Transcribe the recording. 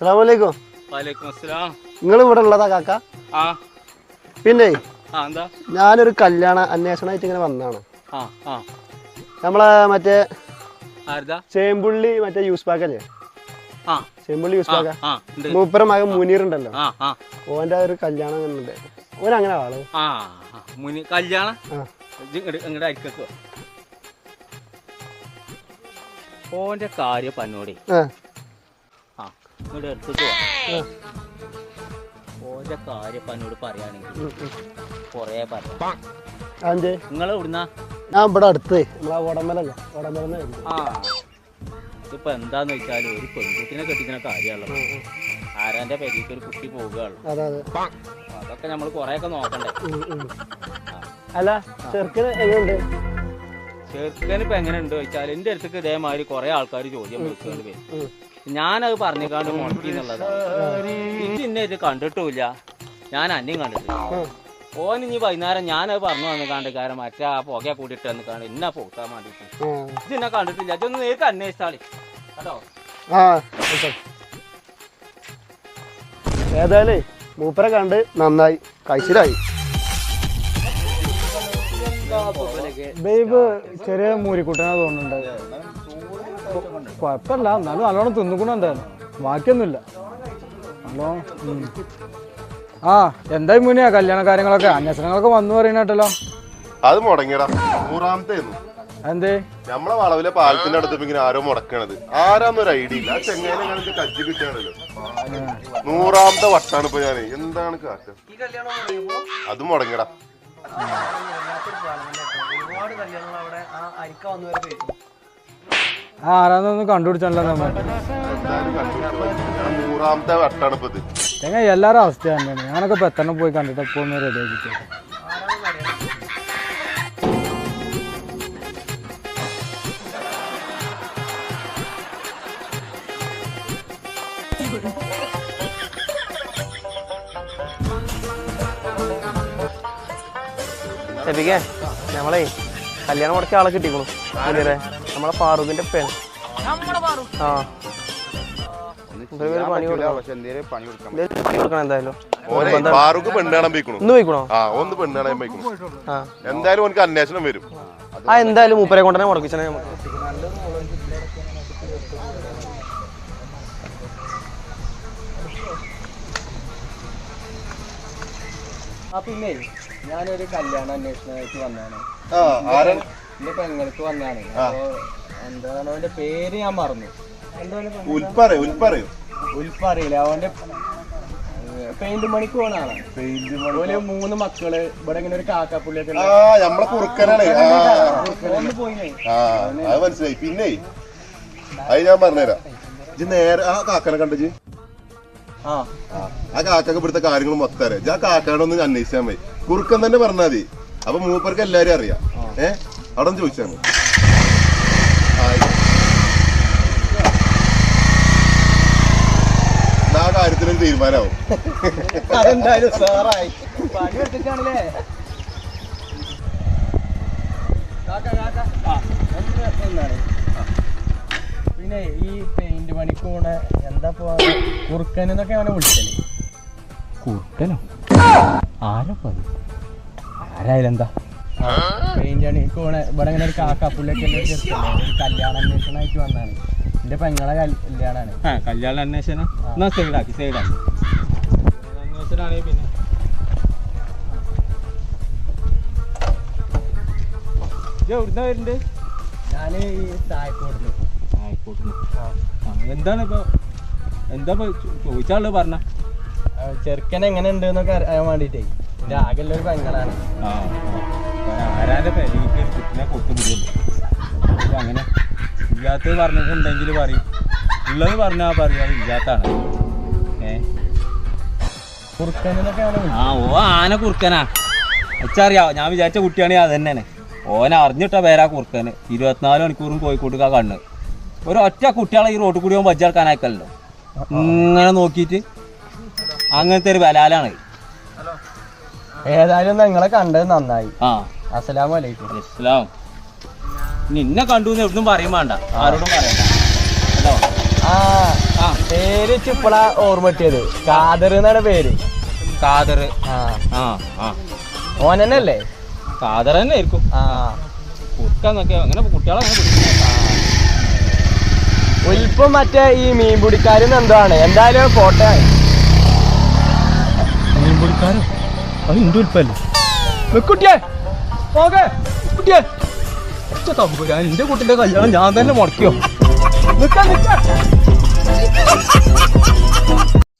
അസ്സലാമലൈക്കും. വലൈക്കും അസ്സലാം. നിങ്ങൾ ഇവിടെ ഉള്ളതാ കാക്ക? ആ പിന്നെ എന്താ? ഞാനൊരു കല്യാണ അന്വേഷണമായിട്ട് ഇങ്ങനെ വന്നതാണ്. നമ്മളെ മറ്റേ ചേമ്പുള്ളി മറ്റേ യൂസ് പാക്കല്ലേ? ചേമ്പുള്ളി യൂസ് പാക്ക മൂപ്പര മകൻ മുനീർ ഉണ്ടല്ലോ, ഓന്റെ ഒരു കല്യാണം ഉണ്ട്. ഓരങ്ങനെ ആള് കല്യാണം ഓന്റെ കാര്യം പന്നോടെ ഇങ്ങോട്ട് എടുത്തിട്ട് ഓന്റെ കാര്യം പന്നോട് പറയാണെങ്കിൽ കൊറേ പറയാം. നിങ്ങൾ എവിടുന്നാ? ഞാൻ ഇവിടെ അടുത്ത് നമ്മളെ ഓടമലല്ലേ, ഓടമല. ഇതിപ്പോ എന്താന്ന് വെച്ചാല് ഒരു പെൺകുട്ടിനെ കെട്ടിക്കുന്ന കാര്യമാണല്ലോ. ആരാന്റെ പെരീക്ക് ഒരു കുട്ടി പോകുകയുള്ളു. അതൊക്കെ നമ്മൾ കൊറേയൊക്കെ നോക്കണ്ടേ. അല്ല ചെറുക്കന് എങ്ങനെയുണ്ട്? ചെറുക്കന് ഇപ്പൊ എങ്ങനെയുണ്ട് ചോദിച്ചാൽ എന്റെ അടുത്തേക്ക് ഇതേമാതിരി കുറെ ആൾക്കാർ ചോദ്യം വിളിച്ചുകൊണ്ട് വരും. ഞാനത് പറഞ്ഞേക്കാണ്ട് മുടക്കി എന്നുള്ളതാണ്. ഇന്നെ ഇത് കണ്ടിട്ടുമില്ല, ഞാൻ അന്യം കണ്ടിട്ടില്ല. ഓൻ ഇനി വൈകുന്നേരം ഞാനത് പറഞ്ഞു വന്ന് കണ്ട് കാരണം മറ്റേ ആ പുകയെ കൂട്ടിട്ട് വന്ന് കാണും ഇന്നെ പോക്കാൻ വേണ്ടിട്ട്. ഇന്നെ കണ്ടിട്ടില്ല, ഇതൊന്ന് നേരിട്ട് അന്വേഷിച്ചാളി കേട്ടോ. ഏതായാലേ മൂപ്പരെ കണ്ട് നന്നായി, കഴിച്ചിലായി. ബേബ് ചെറിയ മൂരിക്കുട്ടനാ തോന്നുന്നുണ്ട്. കുഴപ്പമില്ല, എന്നാലും നല്ലോണം തിന്നുകൂടെ. എന്തായാലും ബാക്കിയൊന്നുമില്ല. നല്ലോണം. എന്തായി മുന്നേ കല്യാണ കാര്യങ്ങളൊക്കെ അന്വേഷണങ്ങളൊക്കെ വന്നു പറയണല്ലോ. അത് മുടങ്ങിയടാ. 100ാമത്തെ എന്തേ നമ്മളെ വളവിലെ പാലത്തിന്റെ അടുത്ത് ഇങ്ങനെ ആരോ മുടക്കണത്. ആരാന്നൊരു ഐഡിയ ഇല്ല. ചെങ്ങാനെ കജ്ജി കിട്ടാണല്ലോ. 100ാമത്തെ വട്ടാണ് ഇപ്പൊ ഞാന്. എന്താണ് കാറ്റ്? അത് മുടങ്ങിയടാ. ആരാന്നൊന്ന് കണ്ടുപിടിച്ചല്ലോ നമ്മൾ. 100ാമത്തെ വട്ടാണ് ഇപ്പൊ ഇത്. എല്ലാരും അവസ്ഥ തന്നെയാണ്. ഞാനൊക്കെ ഇപ്പൊ എത്ര പോയി കണ്ടിട്ട് ഇപ്പൊ ഒന്ന് റെഡി ആക്കി. നമ്മളെ കല്യാണം മുടക്കിയ ആളെ കിട്ടിക്കണു. നമ്മളെ ഫാറൂഖിന്റെ പെൺ. പണി കൊടുക്കണം എന്തായാലും. എന്തായാലും ഓനക്ക് അന്വേഷണം വരും. എന്തായാലും മൂപ്പരെ കൊണ്ട് തന്നെ മുടക്കിച്ചേ. പിന്നെ ഞാനൊരു കല്യാണ അന്വേഷണമായിട്ട് വന്നാണ്. എന്റെ പെങ്ങൾക്ക് വന്നാണ്. അപ്പൊ എന്താണ് അവന്റെ പേര് ഞാൻ മറന്നു. ഉൽപ്പറിയില്ല. അവന്റെ പെയിന്റ് പണിക്ക് പോണ ആളാണ്. 3 മക്കള്. ഇവിടെ ഇങ്ങനെ ഒരു കാക്കാപ്പുള്ളിയൊക്കെ മനസ്സിലായി. പിന്നെ അത് ഞാൻ പറഞ്ഞുതരാം. ഇജ്ജ് നേരെ ആ കാക്കനെ കണ്ടു. ആ കാക്കൊക്കെ ഇവിടുത്തെ കാര്യങ്ങൾ മൊത്തം അറിയാം. ആ കാക്കാനൊന്ന് അന്വേഷിച്ചാൽ മതി. കുറുക്കൻ തന്നെ പറഞ്ഞാൽ മതി. അപ്പൊ മൂപ്പർക്ക് എല്ലാരും അറിയാം. അവിടെ ഒന്ന് ചോദിച്ചാൽ മതി. ആ കാര്യത്തിനൊരു തീരുമാനമാവും. അതെന്തായാലും സാറായി പണി എടുത്തിട്ടാണല്ലേ. പിന്നെ ഈ പെയിന്റ് പണിക്ക് പോണ എന്താ കുറുക്കൻ എന്നൊക്കെ അവനെ വിളിച്ചല്ലേ? കുറുക്കനോ? ആരായാലും എന്താ പെയിന്റ് പണിക്ക് പോണ ഇവിടെ ഇങ്ങനെ ഒരു കാക്കാപ്പുള്ളിയൊക്കെ ഒരു കല്യാണ അന്വേഷണമായിട്ട് വന്നാണ്. എന്റെ പെങ്ങളെ കല്യാണാണ്. കല്യാണ അന്വേഷണം സൈഡാക്കി അന്വേഷണാണെങ്കിൽ പിന്നെ എവിടുന്ന വരുന്നുണ്ട്? ഞാന് ഈ തായക്കോടുന്നു. എന്താണ് ഇപ്പൊ എന്താ ചോദിച്ചാള് പറഞ്ഞ? ചെറുക്കൻ എങ്ങനെ ഉണ്ട് എന്നൊക്കെ അറിയാൻ വേണ്ടിട്ടേ. എന്റെ ആകെയുള്ള ഒരു പെങ്ങളാണ്. ആരാന്റെ പെരീക്ക് ഒരു കുട്ടിനെ കൊത്തുപിടിയല്ലോ. അങ്ങനെ ഇല്ലാത്തത് പറഞ്ഞിട്ടുണ്ടെങ്കിൽ പറയും, ഉള്ളത് പറഞ്ഞാ പറയാ ഇല്ലാത്താണ്. ഓ ആന കുറുക്കനാ വെച്ചറിയാവോ. ഞാൻ വിചാരിച്ച കുട്ടിയാണെങ്കിൽ അത് തന്നെയാണ്. ഓനെ അറിഞ്ഞിട്ട പേരാ കുറുക്കന്. 24 മണിക്കൂറും കോഴിക്കോട്ടുകാ കണ്ണ്. ഒരു ഒറ്റ കുട്ടികളെ ഈ റോഡ് കൂടി ബജ്ജെടുക്കാൻ അയക്കല്ലോ. ഇങ്ങനെ നോക്കിയിട്ട് അങ്ങനത്തെ ഒരു ബലാലാണ്. ഏതായാലും നിങ്ങളെ കണ്ടത് നന്നായി. അസ്സലാമു അലൈക്കും. അസ്സലാം. നിന്നെ കണ്ടു എവിടുന്നും പറയും വേണ്ട, ആരോടും പറയണ്ട കേട്ടോ. പേര് ഇപ്പളാ ഓർമ്മ കിട്ടിയത്. ഖാദർ എന്നാണ് പേര്. ഖാദർ. ഓൻ തന്നെ അല്ലേ? ഖാദർ തന്നെ ആയിരിക്കും. കുറുക്കാന്നൊക്കെ അങ്ങനെ കുട്ടികളെ ഉൽപ്പം മറ്റേ ഈ മീൻ പിടിക്കാരെന്ന് എന്താണ് എന്തായാലും പോട്ടെ. മീൻ പിടിക്കാരോ? അത് ഇന്റെ ഉൽപ്പല്ലേ? കുട്ടിയെ ഓക്കെ കുട്ടിയെ തമ്പുരാൻ, എന്റെ കുട്ടിന്റെ കല്യാണം ഞാൻ തന്നെ മുടക്കിയോ? നിക്ക